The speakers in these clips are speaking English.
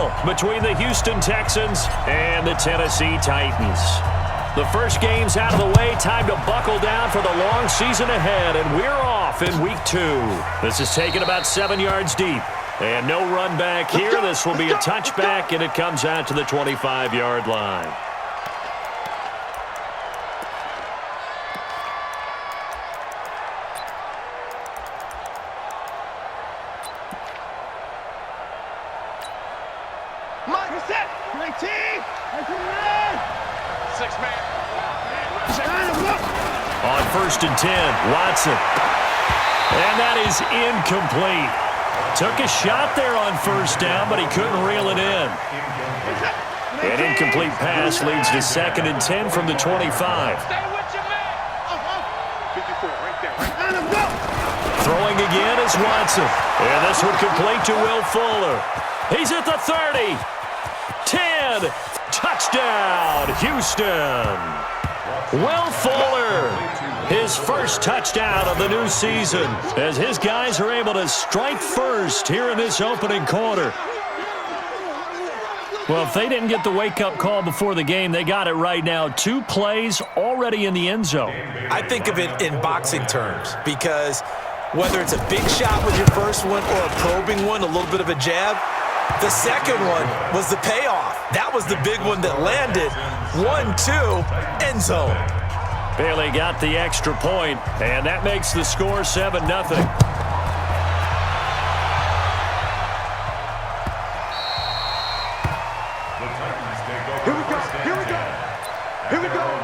battle between the Houston Texans and the Tennessee Titans. The first game's out of the way. Time to buckle down for the long season ahead, and we're off in week 2. This is taken about 7 yards deep. And no run back here. This will be a touchback, and it comes out to the 25-yard line. On 1st and 10, Watson. And that is incomplete. Took a shot there on 1st down, but he couldn't reel it in. An incomplete pass leads to 2nd and 10 from the 25. Throwing again is Watson. And this one complete to Will Fuller. He's at the 30. 10. Touchdown, Houston. Will Fuller, his first touchdown of the new season, as his guys are able to strike first here in this opening quarter. Well, if they didn't get the wake-up call before the game, they got it right now. 2 plays already in the end zone. I think of it in boxing terms, because whether it's a big shot with your first one or a probing one, a little bit of a jab, the second one was the payoff. That was the big one that landed. 1-2, end zone. Bailey got the extra point, and that makes the score 7-0. Here we go.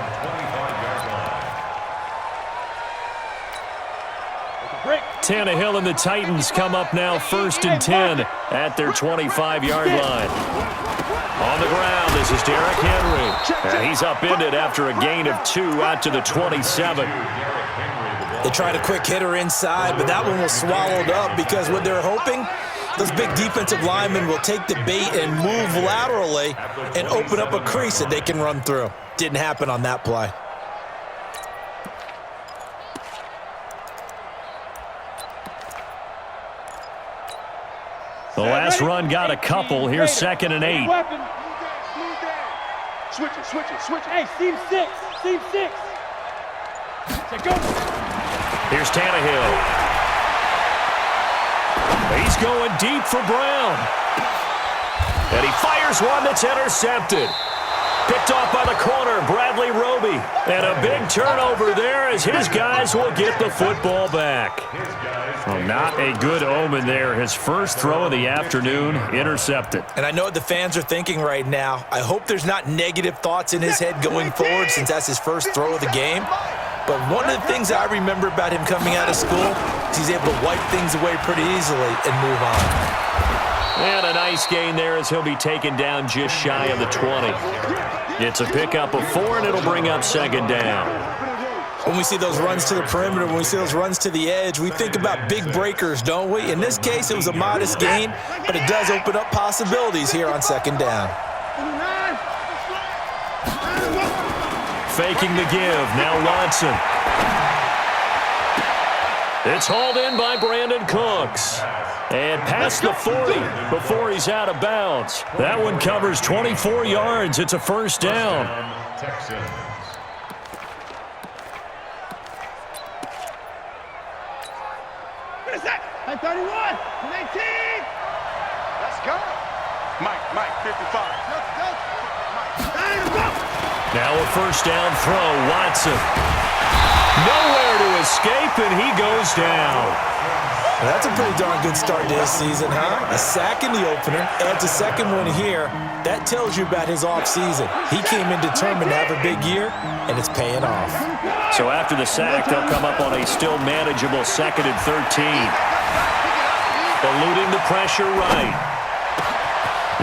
Tannehill and the Titans come up now 1st and 10 at their 25-yard line. On the ground, this is Derrick Henry. And he's upended after a gain of 2 out to the 27. They tried a quick hitter inside, but that one was swallowed up because what they're hoping, those big defensive linemen will take the bait and move laterally and open up a crease that they can run through. Didn't happen on that play. The last run got a couple. Here's 2nd and 8. Switch it. Hey, Steve 6. Go. Here's Tannehill. He's going deep for Brown. And he fires one that's intercepted. Picked off by the corner, Bradley Roby. And a big turnover there as his guys will get the football back. Well, not a good omen there. His first throw of the afternoon intercepted. And I know what the fans are thinking right now. I hope there's not negative thoughts in his head going forward since that's his first throw of the game. But one of the things I remember about him coming out of school is he's able to wipe things away pretty easily and move on. And a nice gain there as he'll be taken down just shy of the 20. It's a pickup of 4, and it'll bring up 2nd down. When we see those runs to the perimeter, when we see those runs to the edge, we think about big breakers, don't we? In this case, it was a modest gain, but it does open up possibilities here on 2nd down. Faking the give, now Watson. It's hauled in by Brandon Cooks. And past the 40 before he's out of bounds. That one covers 24 yards. It's a 1st down. What is that? 31, 19. Let's go. Mike, 55. Now a 1st down throw, Watson. Nowhere to escape, and he goes down. Well, that's a pretty darn good start to his season, huh? A sack in the opener, adds a 2nd one here. That tells you about his offseason. He came in determined to have a big year, and it's paying off. So after the sack, they'll come up on a still manageable 2nd and 13. Eluding the pressure right.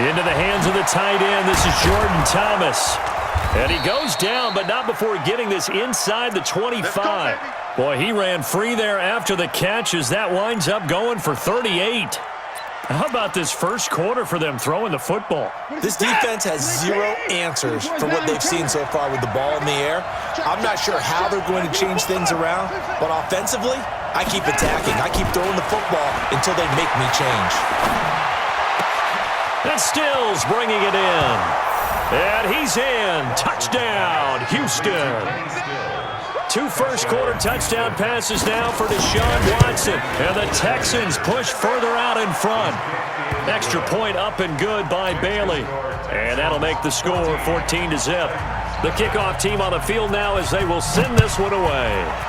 Into the hands of the tight end. This is Jordan Thomas. And he goes down, but not before getting this inside the 25. Boy, he ran free there after the catch as that winds up going for 38. How about this first quarter for them throwing the football? This defense has 0 answers for what they've seen so far with the ball in the air. I'm not sure how they're going to change things around, but offensively, I keep attacking. I keep throwing the football until they make me change. And Stills bringing it in. And he's in. Touchdown, Houston. 2 first-quarter touchdown passes now for Deshaun Watson. And the Texans push further out in front. Extra point up and good by Bailey. And that'll make the score 14-zip. The kickoff team on the field now as they will send this one away.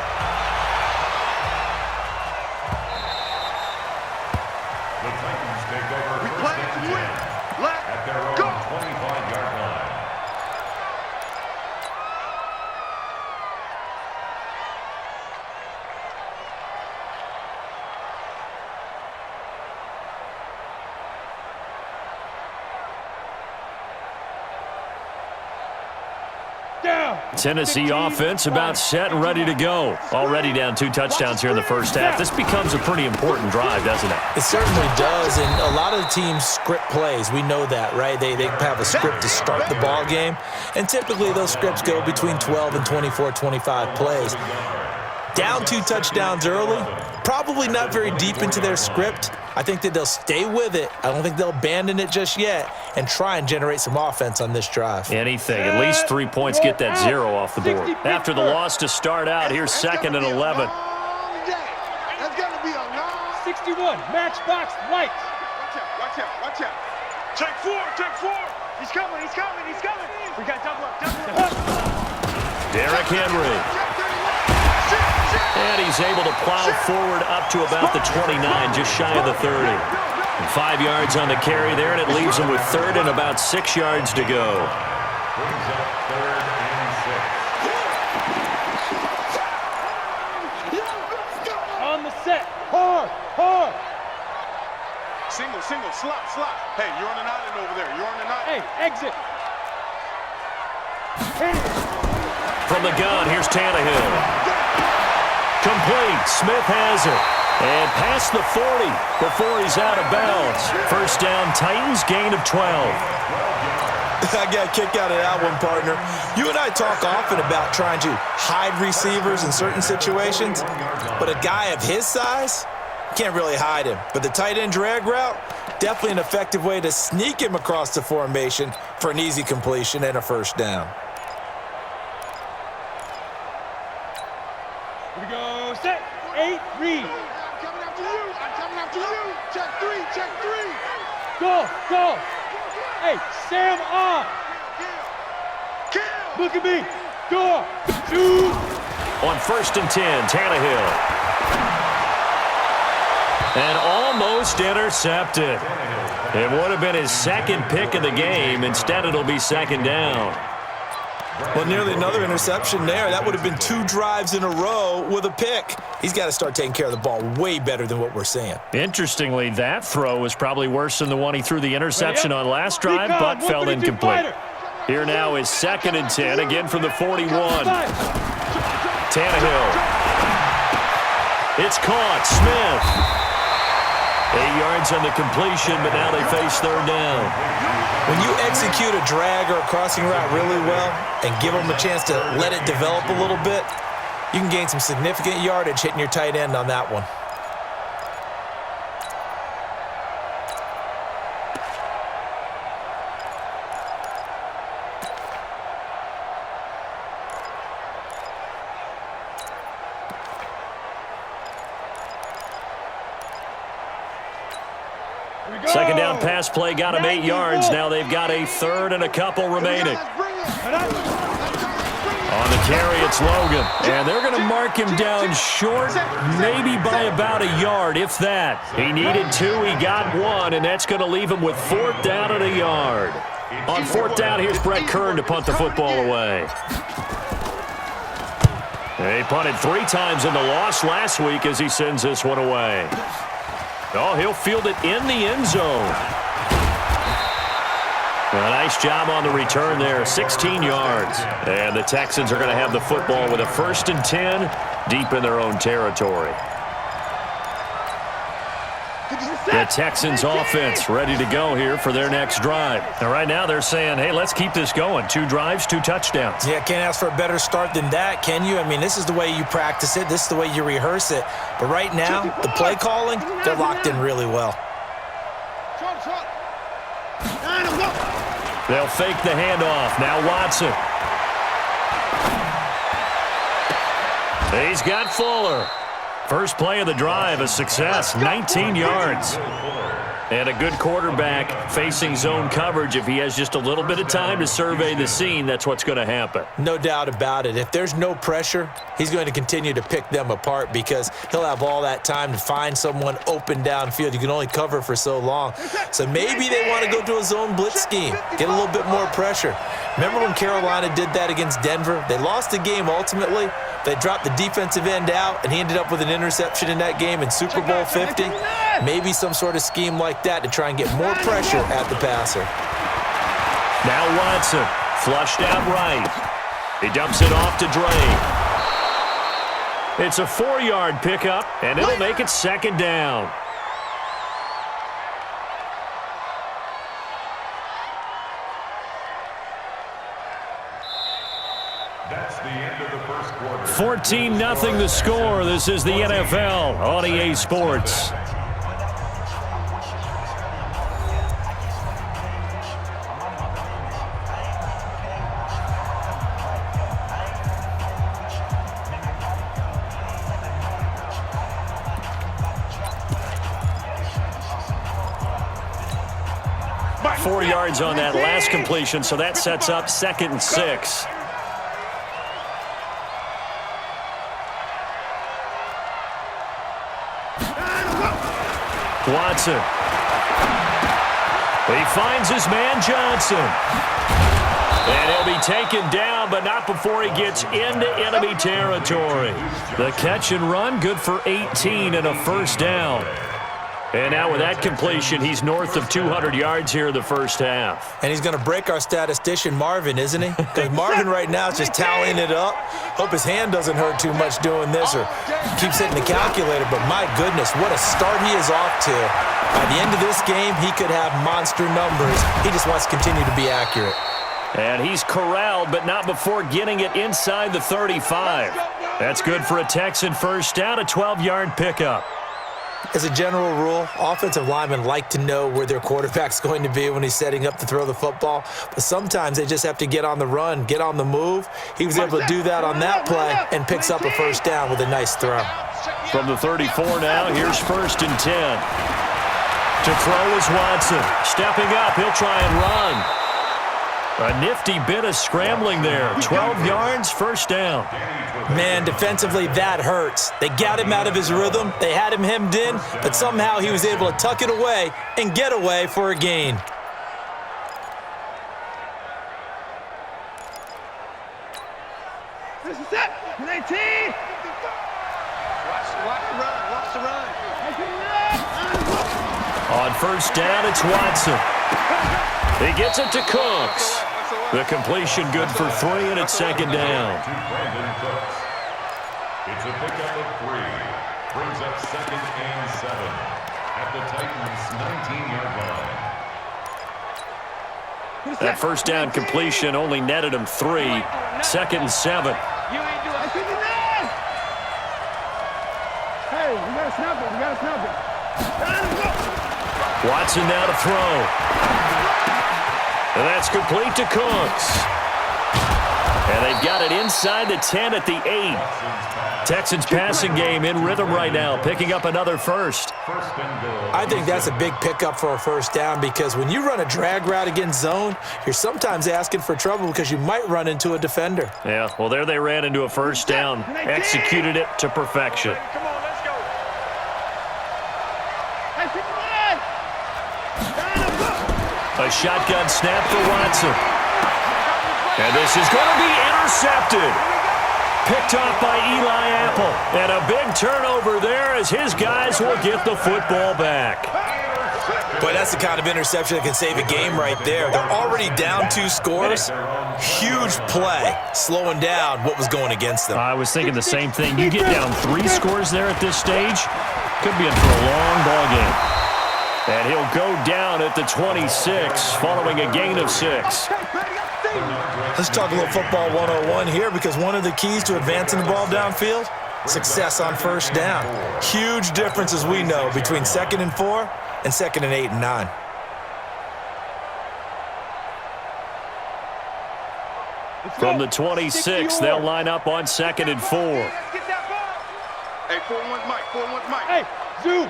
Tennessee offense about set and ready to go. Already down 2 touchdowns here in the first half. This becomes a pretty important drive, doesn't it? It certainly does, and a lot of the teams script plays. We know that, right? They have a script to start the ball game, and typically those scripts go between 12 and 24, 25 plays. Down 2 touchdowns early, probably not very deep into their script. I think that they'll stay with it. I don't think they'll abandon it just yet and try and generate some offense on this drive. Anything. At least 3 points get that 0 off the board. After the loss to start out, here's 2nd and 11. That's going to be a long 61, matchbox lights. Watch out, watch out. Check 4, check 4. He's coming, he's coming, he's coming. We got double up, double up. Derrick Henry. And he's able to plow forward up to about the 29, just shy of the 30. And 5 yards on the carry there, and it leaves him with 3rd and about 6 yards to go. On the set. Hard, hard. Single, single, slot, slot. Hey, you're on an island over there. You're on an island. Hey, exit. Hit it. From the gun, here's Tannehill. Complete. Smith has it. And past the 40 before he's out of bounds. First down, Titans, gain of 12. I got a kick out of that one, partner. You and I talk often about trying to hide receivers in certain situations, but a guy of his size, can't really hide him. But the tight end drag route, definitely an effective way to sneak him across the formation for an easy completion and a first down. Here we go. Set. 8, read. I'm coming after you. I'm coming after you. Check 3, check 3. Go, go. Hey, Sam on. Kill. Look at me. Go. Shoot. On 1st and 10, Tannehill. And almost intercepted. It would have been his 2nd pick of the game. Instead, it'll be 2nd down. Well, nearly another interception there. That would have been 2 drives in a row with a pick. He's got to start taking care of the ball way better than what we're seeing. Interestingly, that throw was probably worse than the one he threw the interception on last drive, but fell incomplete. Here now is 2nd and 10, again from the 41. Tannehill. It's caught. Smith. 8 yards on the completion, but now they face 3rd down. When you execute a drag or a crossing route really well and give them a chance to let it develop a little bit, you can gain some significant yardage hitting your tight end on that one. Second down pass play got him 8 yards. Now they've got a 3rd and a couple remaining. On the carry, it's Logan. And they're going to mark him down short, maybe by about a yard, if that. He needed 2, he got 1, and that's going to leave him with 4th down and a yard. On 4th down, here's Brett Kern to punt the football away. He punted 3 times in the loss last week as he sends this one away. Oh, he'll field it in the end zone. A nice job on the return there, 16 yards. And the Texans are going to have the football with a 1st and 10 deep in their own territory. The Texans offense ready to go here for their next drive. And right now they're saying, hey, let's keep this going. 2 drives, 2 touchdowns. Yeah, can't ask for a better start than that, can you? I mean, this is the way you practice it. This is the way you rehearse it. But right now, the play calling, they're locked in really well. They'll fake the handoff. Now Watson. He's got Fuller. First play of the drive, a success, 19 yards. And a good quarterback facing zone coverage. If he has just a little bit of time to survey the scene, that's what's going to happen. No doubt about it. If there's no pressure, he's going to continue to pick them apart because he'll have all that time to find someone open downfield. You can only cover for so long. So maybe they want to go to a zone blitz scheme, get a little bit more pressure. Remember when Carolina did that against Denver? They lost the game ultimately. They dropped the defensive end out, and he ended up with an interception in that game in Super Bowl 50. Maybe some sort of scheme like that to try and get more pressure at the passer. Now Watson, flushed out right. He dumps it off to Drake. It's a 4-yard pickup, and it'll make it second down. That's the end of the first quarter. 14-0 the score. This is the NFL on EA Sports. Four yards on that last completion, so that sets up 2nd and 6. Watson. He finds his man Johnson. And he'll be taken down, but not before he gets into enemy territory. The catch and run, good for 18 and a first down. And now with that completion, he's north of 200 yards here in the first half. And he's going to break our statistician, Marvin, isn't he? Because Marvin right now is just tallying it up. Hope his hand doesn't hurt too much doing this or keeps hitting the calculator. But my goodness, what a start he is off to. By the end of this game, he could have monster numbers. He just wants to continue to be accurate. And he's corralled, but not before getting it inside the 35. That's good for a Texan first down, a 12-yard pickup. As a general rule, offensive linemen like to know where their quarterback's going to be when he's setting up to throw the football. But sometimes they just have to get on the run, get on the move. He was able to do that on that play and picks up a first down with a nice throw. From the 34 now, here's 1st and 10. To throw is Watson. Stepping up, he'll try and run. A nifty bit of scrambling there. 12 yards, first down. Man, defensively, that hurts. They got him out of his rhythm. They had him hemmed in, but somehow he was able to tuck it away and get away for a gain. This is it. 19. Watch the run. On first down, it's Watson. He gets it to Cooks. The completion good for 3, and it's second down. It's a pickup of 3. Brings up 2nd and 7 at the Titans' 19-yard line. That first down completion only netted him 3. 2nd and 7. Hey, we gotta snap it. Watson now to throw. And that's complete to Cooks. And they've got it inside the 10 at the 8. Texans passing game in rhythm right now, picking up another first. I think that's a big pickup for a first down because when you run a drag route against zone, you're sometimes asking for trouble because you might run into a defender. Yeah, well, there they ran into a first down, executed it to perfection. Come on, let's go. A shotgun snap for Watson. And this is going to be intercepted. Picked off by Eli Apple. And a big turnover there as his guys will get the football back. Boy, that's the kind of interception that can save a game right there. They're already down 2 scores. Huge play, slowing down what was going against them. I was thinking the same thing. You get down 3 scores there at this stage, could be in for a long ball game. And he'll go down at the 26 following a gain of 6. Let's talk a little football 101 here because one of the keys to advancing the ball downfield, success on first down. Huge difference, as we know, between 2nd and 4 and 2nd and 8 and 9. From the 26, they'll line up on 2nd and 4. Let's get that ball. Hey, 4-1 Mike, 4-1 Mike. Hey, Zoo.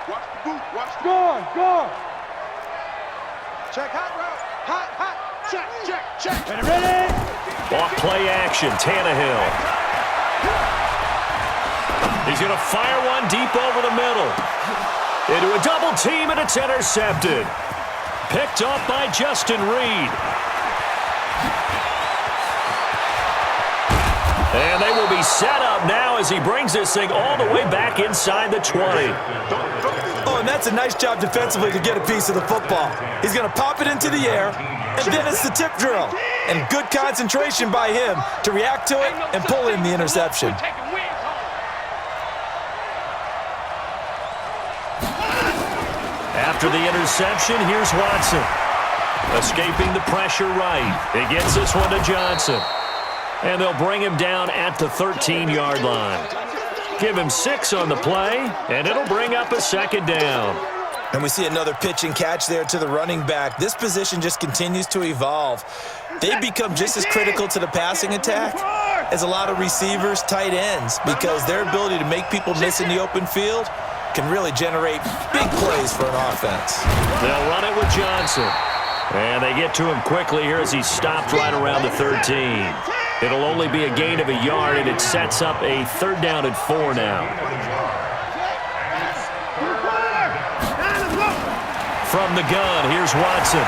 Watch the boot, watch the Gone. Check hot route. Hot. Check. Ready? Off play action, Tannehill. He's going to fire one deep over the middle. Into a double team, and it's intercepted. Picked off by Justin Reed. And they will be set up now as he brings this thing all the way back inside the 20. Oh, and that's a nice job defensively to get a piece of the football. He's going to pop it into the air, and then it's the tip drill. And good concentration by him to react to it and pull in the interception. After the interception, here's Watson. Escaping the pressure right. He gets this one to Johnson. And they'll bring him down at the 13-yard line. Give him 6 on the play, and it'll bring up a 2nd down. And we see another pitch and catch there to the running back. This position just continues to evolve. They've become just as critical to the passing attack as a lot of receivers, tight ends, because their ability to make people miss in the open field can really generate big plays for an offense. They'll run it with Johnson. And they get to him quickly here as he stopped right around the 13. It'll only be a gain of a yard, and it sets up a 3rd down and 4 now. From the gun, here's Watson.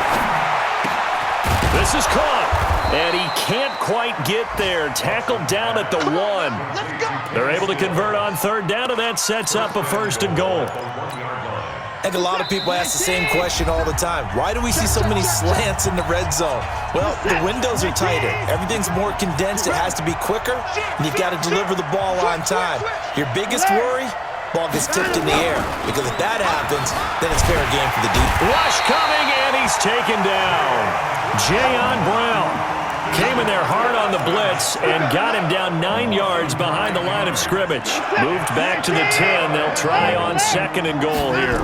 This is caught, and he can't quite get there. Tackled down at the 1. They're able to convert on 3rd down, and that sets up a 1st and goal. I think a lot of people ask the same question all the time. Why do we see so many slants in the red zone? Well, the windows are tighter. Everything's more condensed. It has to be quicker, and you've got to deliver the ball on time. Your biggest worry? Ball gets tipped in the air, because if that happens, then it's fair game for the defense. Rush coming, and he's taken down. Jayon Brown came in there hard on the blitz and got him down 9 yards behind the line of scrimmage. Moved back to the 10. They'll try on 2nd and goal here.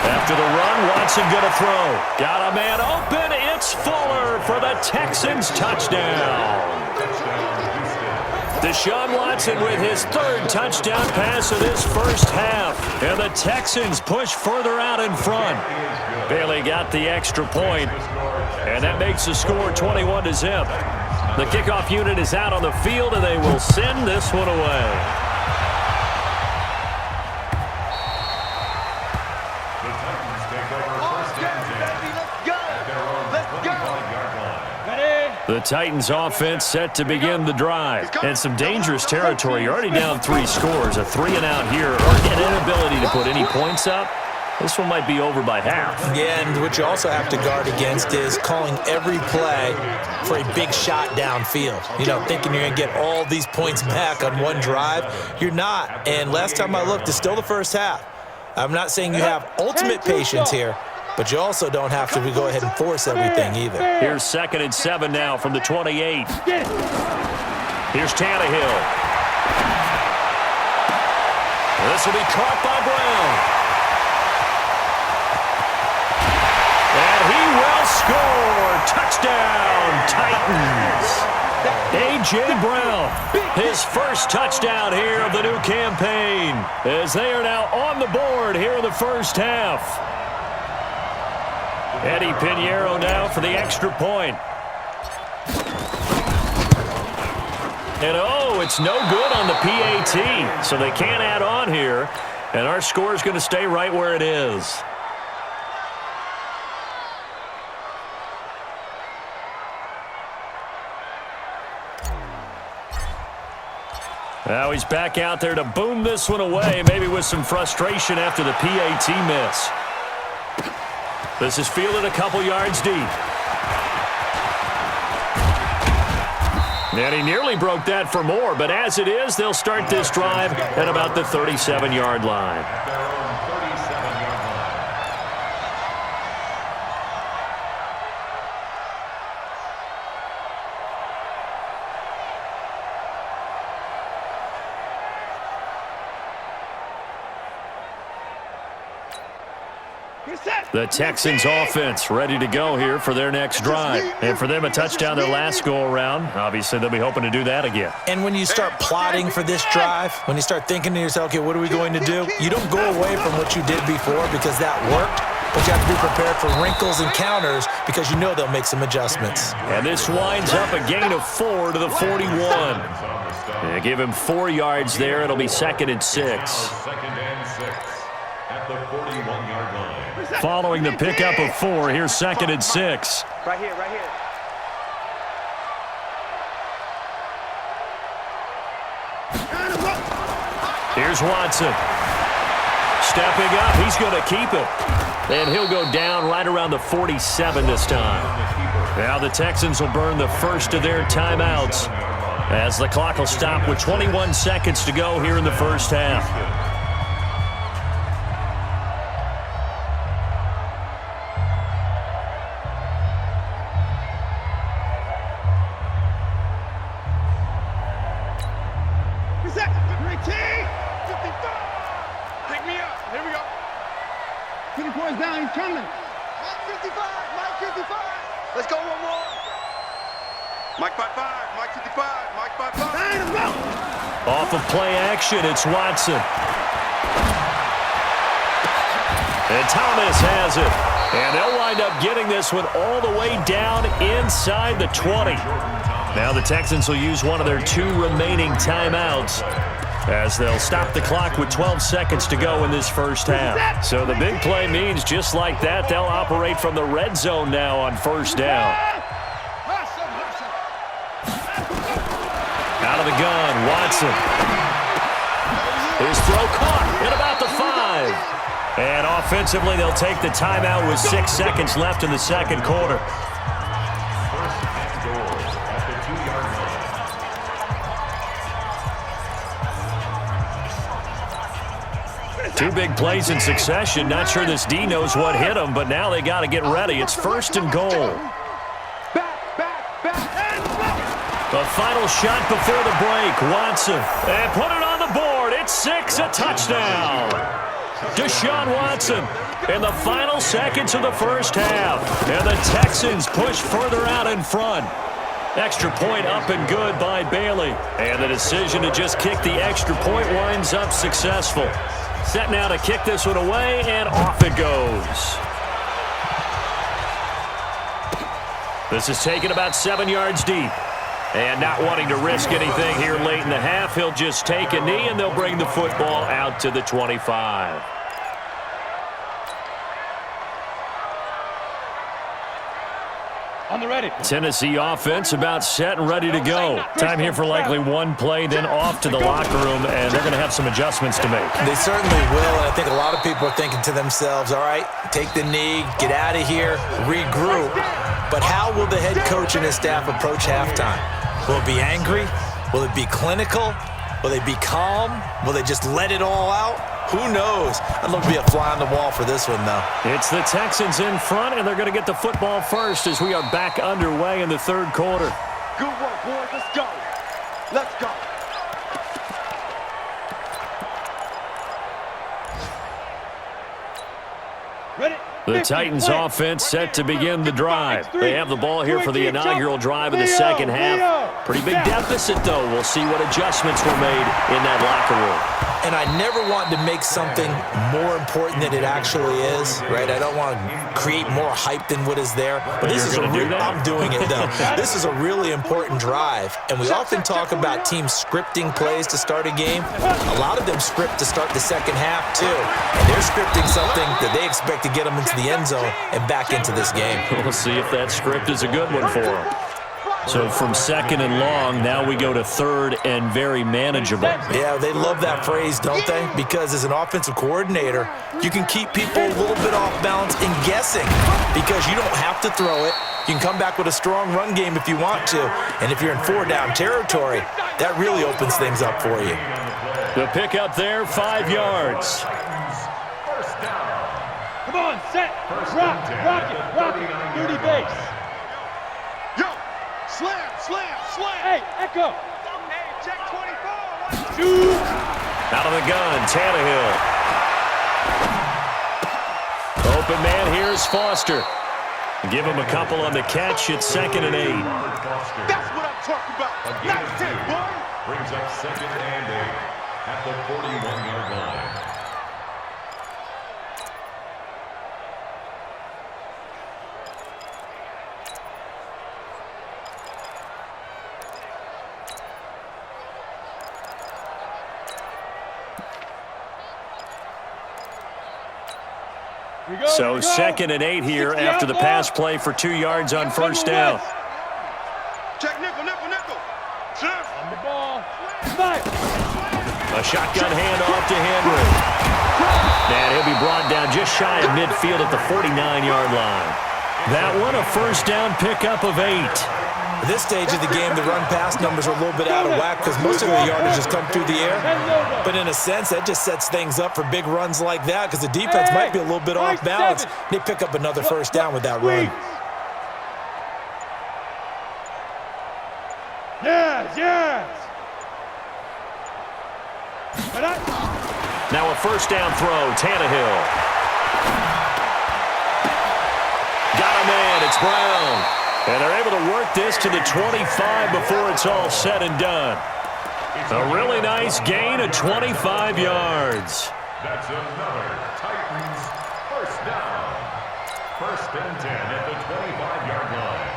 After the run, Watson going to throw. Got a man open. It's Fuller for the Texans touchdown. Deshaun Watson with his 3rd touchdown pass of this first half. And the Texans push further out in front. Bailey got the extra point, and that makes the score 21-0. The kickoff unit is out on the field, and they will send this one away. The Titans take over 1st and 10 at their own 25-yard line. Ready? The Titans offense set to begin the drive. And some dangerous territory. You're already down 3 scores. A 3-and-out here, or an inability to put any points up. This one might be over by half. Yeah, and what you also have to guard against is calling every play for a big shot downfield. You know, thinking you're going to get all these points back on one drive. You're not. And last time I looked, it's still the first half. I'm not saying you have ultimate patience here, but you also don't have to go ahead and force everything either. Here's 2nd and 7 now from the 28. Here's Tannehill. This will be caught by Brown. And he will score. Touchdown, Titans. A.J. Brown, his first touchdown here of the new campaign, as they are now on the board here in the first half. Eddie Pinheiro now for the extra point. And oh, it's no good on the PAT, so they can't add on here, and our score is going to stay right where it is. Now he's back out there to boom this one away, maybe with some frustration after the PAT miss. This is fielded a couple yards deep. And he nearly broke that for more, but as it is, they'll start this drive at about the 37-yard line. At their own 37-yard line. The Texans offense ready to go here for their next drive. And for them, a touchdown their last go-around. Obviously, they'll be hoping to do that again. And when you start plotting for this drive, when you start thinking to yourself, okay, what are we going to do? You don't go away from what you did before because that worked, but you have to be prepared for wrinkles and counters because you know they'll make some adjustments. And this winds up a gain of 4 to the 41. They give him 4 yards there. It'll be 2nd and 6. Second and 6 at the 41-yard line. Following the pickup of 4, here's 2nd and 6. Right here, right here. Here's Watson. Stepping up, he's going to keep it. And he'll go down right around the 47 this time. Now the Texans will burn the first of their timeouts as the clock will stop with 21 seconds to go here in the first half. Pick me up. Here we go. Get the boys down, he's coming. Mike 55, Mike 55. Let's go one more. Mike 55, Mike 55, Mike 55. Line him up. Off of play action, it's Watson. And Thomas has it. And they'll wind up getting this one all the way down inside the 20. Now the Texans will use one of their 2 remaining timeouts as they'll stop the clock with 12 seconds to go in this first half. So the big play means just like that, they'll operate from the red zone now on first down. Out of the gun, Watson. His throw caught at about the 5. And offensively, they'll take the timeout with 6 seconds left in the second quarter. Two big plays in succession. Not sure this D knows what hit him, but now they got to get ready. It's 1st and goal. The final shot before the break. Watson. And put it on the board. It's 6, a touchdown. Deshaun Watson in the final seconds of the first half. And the Texans push further out in front. Extra point up and good by Bailey. And the decision to just kick the extra point winds up successful. Set now to kick this one away, and off it goes. This is taken about 7 yards deep. And not wanting to risk anything here late in the half, he'll just take a knee, and they'll bring the football out to the 25. On the ready. Tennessee offense about set and ready to go. Time here for likely one play, then off to the locker room, and they're going to have some adjustments to make. They certainly will, and I think a lot of people are thinking to themselves, all right, take the knee, get out of here, regroup. But how will the head coach and his staff approach halftime? Will it be angry? Will it be clinical? Will they be calm? Will they just let it all out? Who knows? I'd love to be a fly on the wall for this one, though. It's the Texans in front, and they're going to get the football first as we are back underway in the third quarter. Good work, boys. Let's go. Let's go. Ready. The Titans offense set to begin the drive. They have the ball here for the inaugural drive of the second half. Pretty big deficit, though. We'll see what adjustments were made in that locker room. And I never want to make something more important than it actually is, right? I don't want to create more hype than what is there. But this is I'm doing it, though. This is a really important drive. And we often talk about teams scripting plays to start a game. A lot of them script to start the second half, too. And they're scripting something that they expect to get them into the end zone and back into this game. We'll see if that script is a good one for them. So from second and long, now we go to third and very manageable. Yeah, they love that phrase, don't they? Because as an offensive coordinator, you can keep people a little bit off balance and guessing because you don't have to throw it. You can come back with a strong run game if you want to. And if you're in 4-down territory, that really opens things up for you. The pickup there, 5 yards. Come on, set, rock it, dirty base. Yo, slam, slam, slam. Hey, Echo. Hey, check 24. Shoot. Out of the gun, Tannehill. Open man here is Foster. Give him a couple on the catch. It's 2nd and 8. That's what I'm talking about. Nice hit, boy. Brings up 2nd and 8 at the 41-yard line. So 2nd and 8 here after the pass play for 2 yards on first down. Check nickel, nickel, nickel. On the ball. Snipe. A shotgun handoff to Henry. And he'll be brought down just shy of midfield at the 49-yard line. That one, a first down pickup of 8. At this stage of the game, the run-pass numbers are a little bit out of whack because most of the yardage has come through the air. But in a sense, that just sets things up for big runs like that because the defense might be a little bit off balance. They pick up another first down with that run. Yes, yes. Now a first down throw, Tannehill. Got him in, it's Brown. And they're able to work this to the 25 before it's all said and done. A really nice gain of 25 yards. That's another Titans first down. 1st and 10 at the 25-yard line.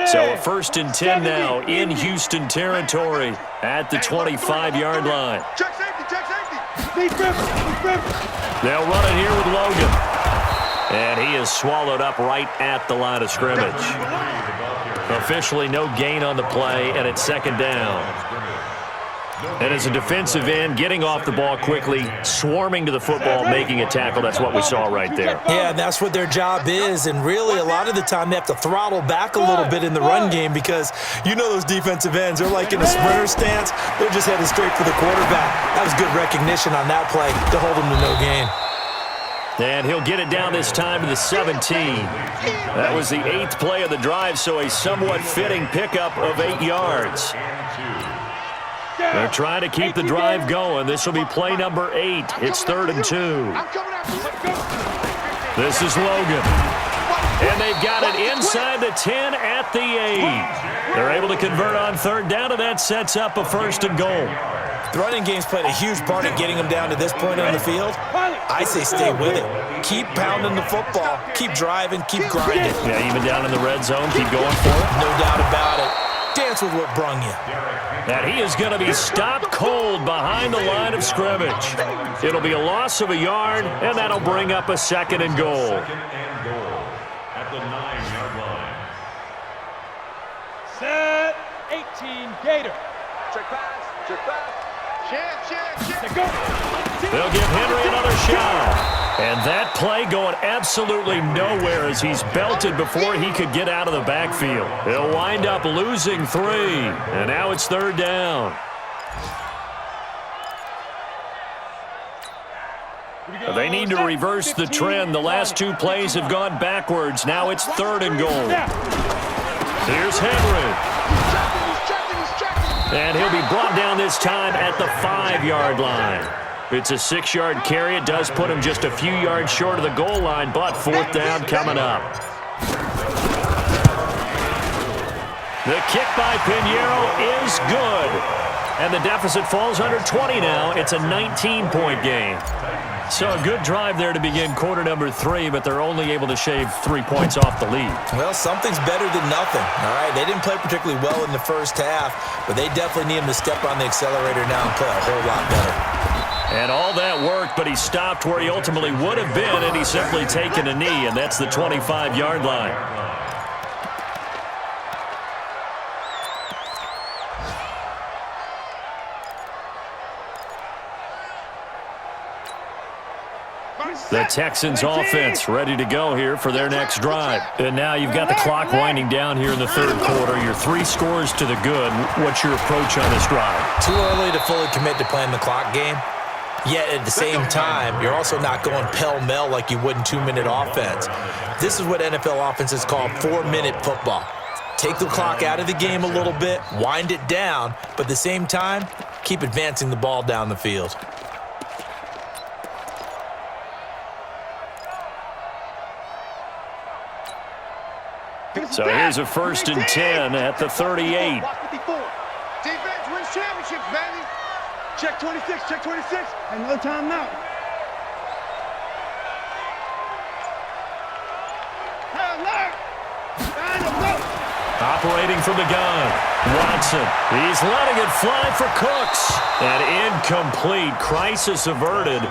So a 1st and 10 now in Houston territory at the 25-yard line. Check safety, check safety. They'll run it here with Logan. And he is swallowed up right at the line of scrimmage. Officially no gain on the play, and it's 2nd down. And as a defensive end, getting off the ball quickly, swarming to the football, making a tackle, that's what we saw right there. Yeah, and that's what their job is. And really, a lot of the time, they have to throttle back a little bit in the run game because you know those defensive ends, they're like in a sprinter stance. They're just headed straight for the quarterback. That was good recognition on that play to hold them to no gain. And he'll get it down this time to the 17. That was the 8th play of the drive, so a somewhat fitting pickup of 8 yards. They're trying to keep the drive going. This will be play number 8. It's 3rd and 2. This is Logan. And they've got it inside the 10 at the 8. They're able to convert on 3rd down, and that sets up a 1st and goal. The running game's played a huge part in getting them down to this point on the field. I say stay with it. Keep pounding the football. Keep driving. Keep grinding. Yeah, even down in the red zone, keep going for it. No doubt about it. Dance with what brung you. And he is going to be stopped cold behind the line of scrimmage. It'll be a loss of a yard, and that'll bring up a 2nd and goal. 2nd and goal at the 9-yard line. Set. 18, Gator. Check pass, check pass. Check. They'll give Henry another shot. And that play going absolutely nowhere as he's belted before he could get out of the backfield. He'll wind up losing 3. And now it's 3rd down. They need to reverse the trend. The last 2 plays have gone backwards. Now it's 3rd and goal. Here's Henry. And he'll be brought down this time at the 5-yard line. It's a 6-yard carry. It does put him just a few yards short of the goal line, but 4th down coming up. The kick by Pinheiro is good. And the deficit falls under 20 now. It's a 19-point game. So a good drive there to begin quarter number 3, but they're only able to shave 3 points off the lead. Well, something's better than nothing, all right? They didn't play particularly well in the first half, but they definitely need him to step on the accelerator now and play a whole lot better. And all that worked, but he stopped where he ultimately would have been, and he's simply taken a knee, and that's the 25-yard line. The Texans offense ready to go here for their next drive. And now you've got the clock winding down here in the 3rd quarter. Your 3 scores to the good. What's your approach on this drive? Too early to fully commit to playing the clock game. Yet at the same time, you're also not going pell-mell like you would in 2-minute offense. This is what NFL offenses call 4-minute football. Take the clock out of the game a little bit, wind it down, but at the same time, keep advancing the ball down the field. So here's a 1st and 10 at the 38. Defense wins championships, baby. Check 26, check 26. And no timeout. Operating from the gun, Watson. He's letting it fly for Cooks. And incomplete. Crisis averted.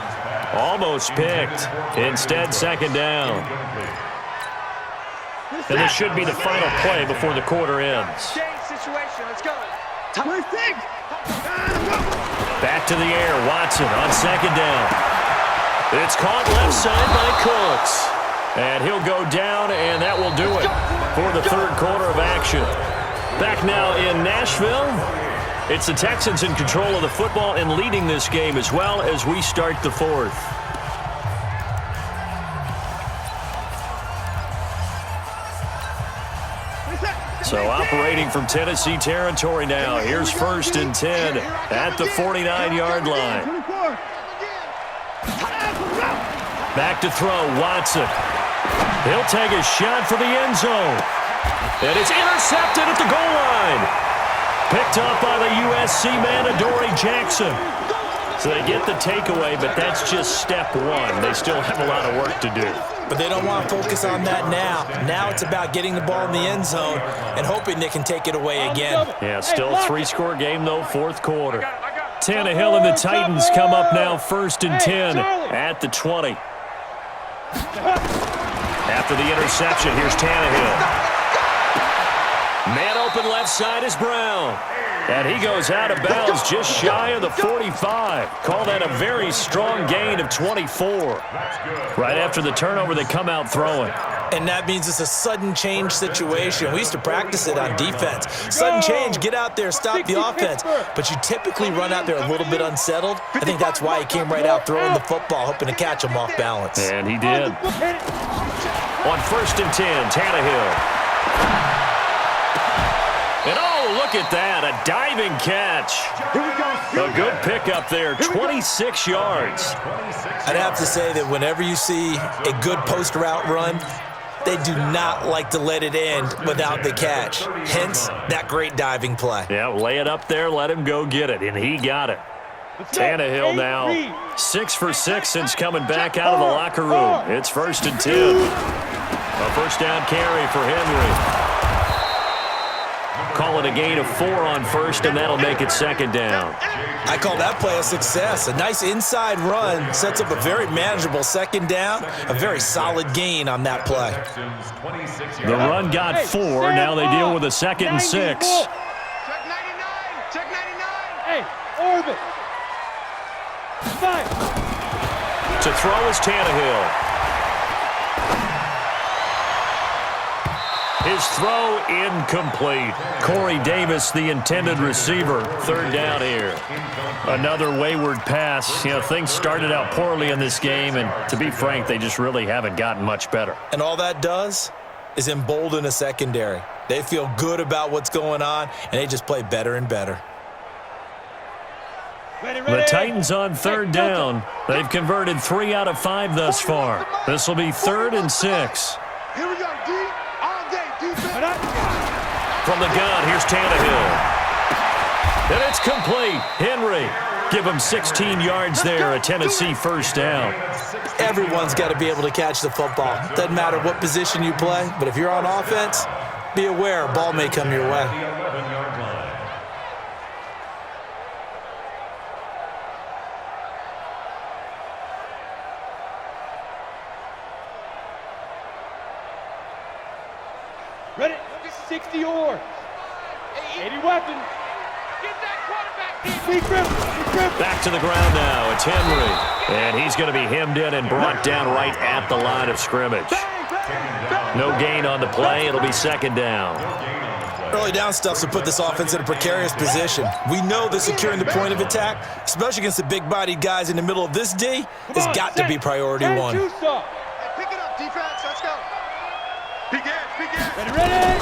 Almost picked. Instead, 2nd down. And this should be the final play before the quarter ends. Situation, let's go. 26. Back to the air, Watson on 2nd down. It's caught left side by Cooks. And he'll go down, and that will do it for the 3rd quarter of action. Back now in Nashville. It's the Texans in control of the football and leading this game as well as we start the 4th. So operating from Tennessee territory now. Here's 1st and 10 at the 49-yard line. Back to throw, Watson. He'll take a shot for the end zone. And it's intercepted at the goal line. Picked up by the USC man, Adoree Jackson. So they get the takeaway, but that's just step one. They still have a lot of work to do. But they don't want to focus on that now. Now it's about getting the ball in the end zone and hoping they can take it away again. Yeah, still a 3-score game, though, 4th quarter. Tannehill and the Titans come up now 1st and 10 at the 20. After the interception, here's Tannehill. Man open left side is Brown. And he goes out of bounds just shy of the 45. Call that a very strong gain of 24. Right after the turnover, they come out throwing. And that means it's a sudden change situation. We used to practice it on defense. Sudden change, get out there, stop the offense. But you typically run out there a little bit unsettled. I think that's why he came right out throwing the football, hoping to catch him off balance. And he did. On 1st and 10, Tannehill. And oh, look at that, a diving catch. A good pickup there, 26 yards. I'd have to say that whenever you see a good post route run, they do not like to let it end without the catch. Hence, that great diving play. Yeah, lay it up there, let him go get it, and he got it. Tannehill now 6 for 6 since coming back out of the locker room. It's 1st and 10. A 1st down carry for Henry. Call it a gain of 4 on 1st, and that'll make it 2nd down. I call that play a success. A nice inside run sets up a very manageable 2nd down. A very solid gain on that play. The run got 4. Now they deal with a 2nd and 6. Check 99, check 99. Hey, orbit. 5. To throw is Tannehill. His throw incomplete. Corey Davis, the intended receiver. 3rd down here. Another wayward pass. You know, things started out poorly in this game, and to be frank, they just really haven't gotten much better. And all that does is embolden a secondary. They feel good about what's going on, and they just play better and better. The Titans on 3rd down. They've converted 3 out of 5 thus far. This will be 3rd and 6. Here we go, D. All day, defense. From the gun, here's Tannehill. And it's complete. Henry, give him 16 yards there, a Tennessee 1st down. Everyone's got to be able to catch the football. Doesn't matter what position you play, but if you're on offense, be aware a ball may come your way. Ready? 60 yards. 80 weapons. Get that quarterback. Big grip. Back to the ground now. It's Henry. And he's going to be hemmed in and brought down right at the line of scrimmage. No gain on the play. It'll be 2nd down. Early down stuff to put this offense in a precarious position. We know that securing the point of attack, especially against the big-bodied guys in the middle of this D, has got to be priority one. Hey, pick it up, defense. Let's go. Begin. Ready?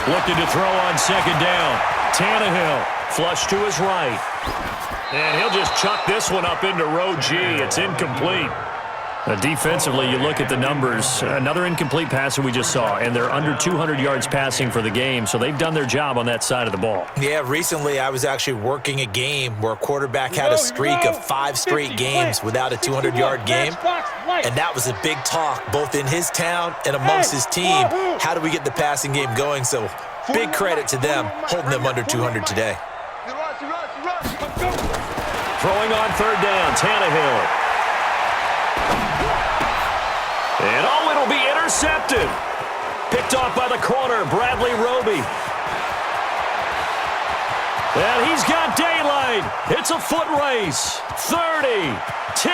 Looking to throw on second down. Tannehill, flush to his right. And he'll just chuck this one up into row G. It's incomplete. Defensively, you look at the numbers. Another incomplete pass that we just saw, and they're under 200 yards passing for the game, so they've done their job on that side of the ball. Yeah, recently I was actually working a game where a quarterback had a streak of 5 straight games without a 200-yard game, and that was a big talk both in his town and amongst his team. How do we get the passing game going? So big credit to them holding them under 200 today. Throwing on third down, Tannehill. And it'll be intercepted. Picked off by the corner, Bradley Roby. And he's got daylight. It's a foot race. 30, 10,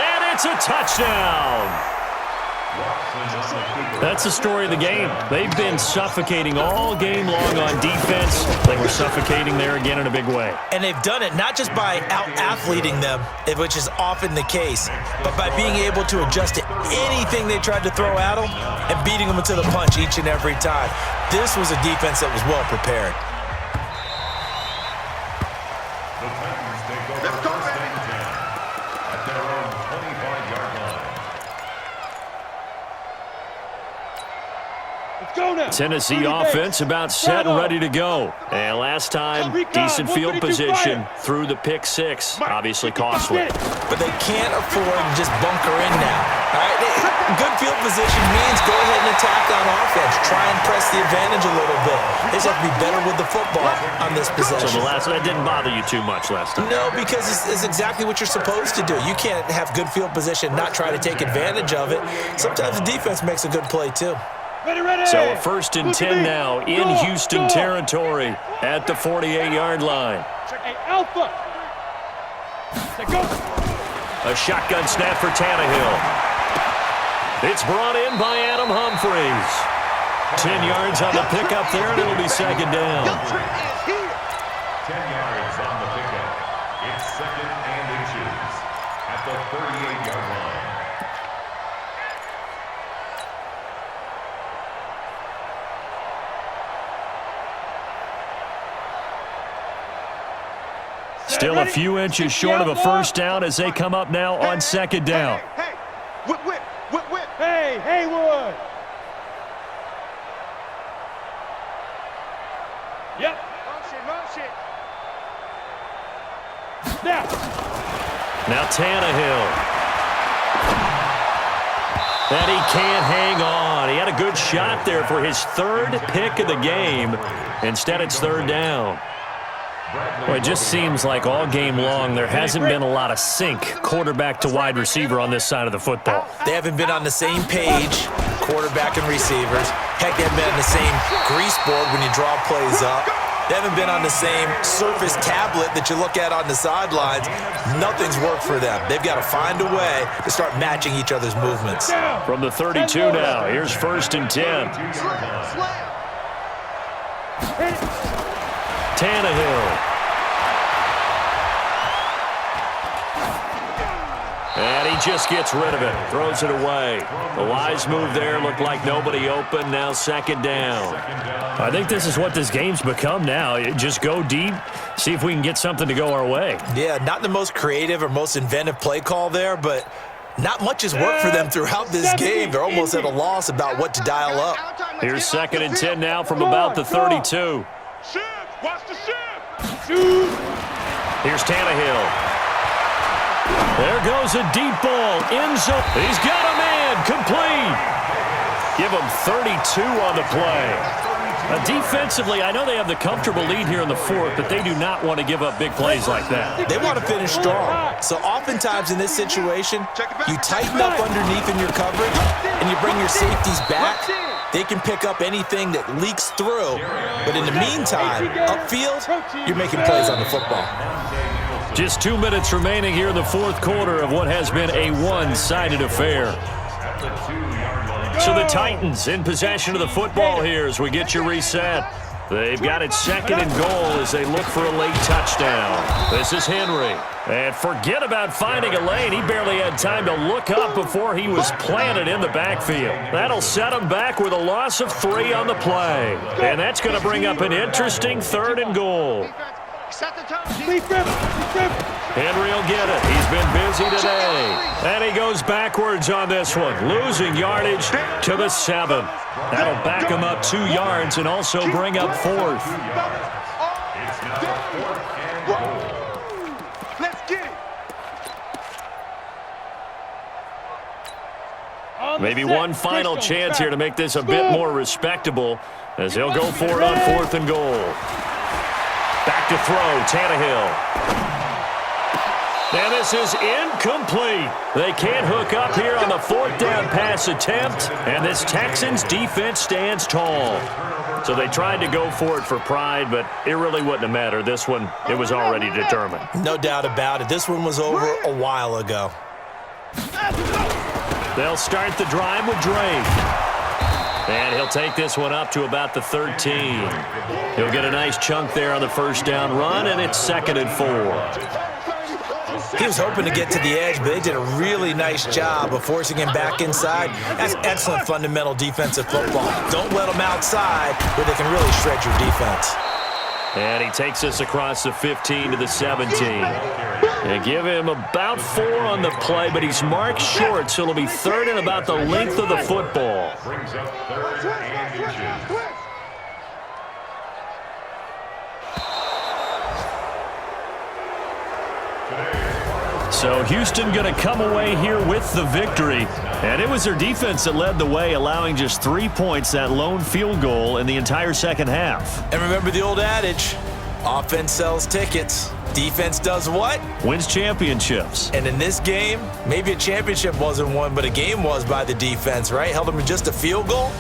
and it's a touchdown. That's the story of the game. They've been suffocating all game long on defense. They were suffocating there again in a big way. And they've done it not just by out-athleting them, which is often the case, but by being able to adjust to anything they tried to throw at them and beating them into the punch each and every time. This was a defense that was well prepared. The Titans take over first and 10 at their own 25-yard line. Go now. Tennessee offense about set and ready to go. And last time, decent field position through the pick six. Obviously costly. But they can't afford to just bunker in now. All right? Good field position means go ahead and attack on offense. Try and press the advantage a little bit. They just have to be better with the football on this possession. So that didn't bother you too much last time? No, because it's exactly what you're supposed to do. You can't have good field position, not try to take advantage of it. Sometimes the defense makes a good play, too. Ready. So a first and 10 now in Houston territory at the 48-yard line. Hey, Alpha. Go. A shotgun snap for Tannehill. It's brought in by Adam Humphries. 10 yards on the pickup there, and it'll be second down. 10 yards on the pickup. It's second and inches at the 38-yard line. Still a few inches short of a first down as they come up now on second down. Hey, whip. Hey, Haywood. Yep. Motion. Now Tannehill. And he can't hang on. He had a good shot there for his third pick of the game. Instead, it's third down. Well, it just seems like all game long there hasn't been a lot of sync quarterback to wide receiver on this side of the football. They haven't been on the same page, quarterback and receivers. Heck, they haven't been on the same grease board when you draw plays up. They haven't been on the same Surface tablet that you look at on the sidelines. Nothing's worked for them. They've got to find a way to start matching each other's movements. From the 32 now, here's first and 10. Tannehill. And he just gets rid of it, throws it away. The wise move there, looked like nobody open, now second down. I think this is what this game's become now. Just go deep, see if we can get something to go our way. Yeah, not the most creative or most inventive play call there, but not much has worked for them throughout this game. They're almost at a loss about what to dial up. Here's second and 10 now from about the 32. Watch the shift. Here's Tannehill. There goes a deep ball. End zone. He's got a man. Complete. Give him 32 on the play. Defensively, I know they have the comfortable lead here in the fourth, but they do not want to give up big plays like that. They want to finish strong. So oftentimes in this situation, you tighten up underneath in your coverage, and you bring your safeties back. They can pick up anything that leaks through. But in the meantime, upfield, you're making plays on the football. Just 2 minutes remaining here in the fourth quarter of what has been a one-sided affair. So the Titans in possession of the football here as we get you reset. They've got it second and goal as they look for a late touchdown. This is Henry. And forget about finding a lane. He barely had time to look up before he was planted in the backfield. That'll set him back with a loss of 3 on the play. And that's going to bring up an interesting 3rd and goal. Henry will get it. He's been busy today. And he goes backwards on this one, losing yardage to the 7. That'll back him up 2 yards and also bring up 4th. It's now 4th and goal. Let's get it. Maybe one final chance here to make this a bit more respectable as he'll go for it on 4th and goal. Back to throw, Tannehill. And this is incomplete. They can't hook up here on the 4th down pass attempt, and this Texans defense stands tall. So they tried to go for it for pride, but it really wouldn't have mattered. This one, it was already determined. No doubt about it. This one was over a while ago. They'll start the drive with Drake. And he'll take this one up to about the 13. He'll get a nice chunk there on the 1st down run, and it's 2nd and 4. He was hoping to get to the edge, but they did a really nice job of forcing him back inside. That's excellent fundamental defensive football. Don't let them outside where they can really shred your defense. And he takes us across the 15 to the 17. And give him about 4 on the play, but he's marked short, so it'll be 3rd and about the length of the football. Brings up 3rd and inches. So Houston going to come away here with the victory. And it was their defense that led the way, allowing just 3 points, that lone field goal in the entire second half. And remember the old adage, offense sells tickets. Defense does what? Wins championships. And in this game, maybe a championship wasn't won, but a game was by the defense, right? Held them to just a field goal.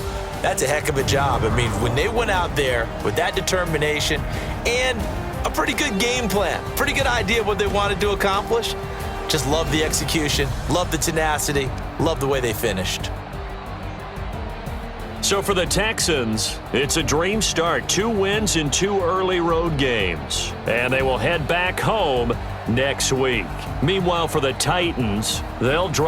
That's a heck of a job. I mean, when they went out there with that determination and a pretty good game plan, pretty good idea of what they wanted to accomplish, just love the execution, love the tenacity, love the way they finished. So for the Texans, it's a dream start. 2 wins in 2 early road games. And they will head back home next week. Meanwhile, for the Titans, they'll drive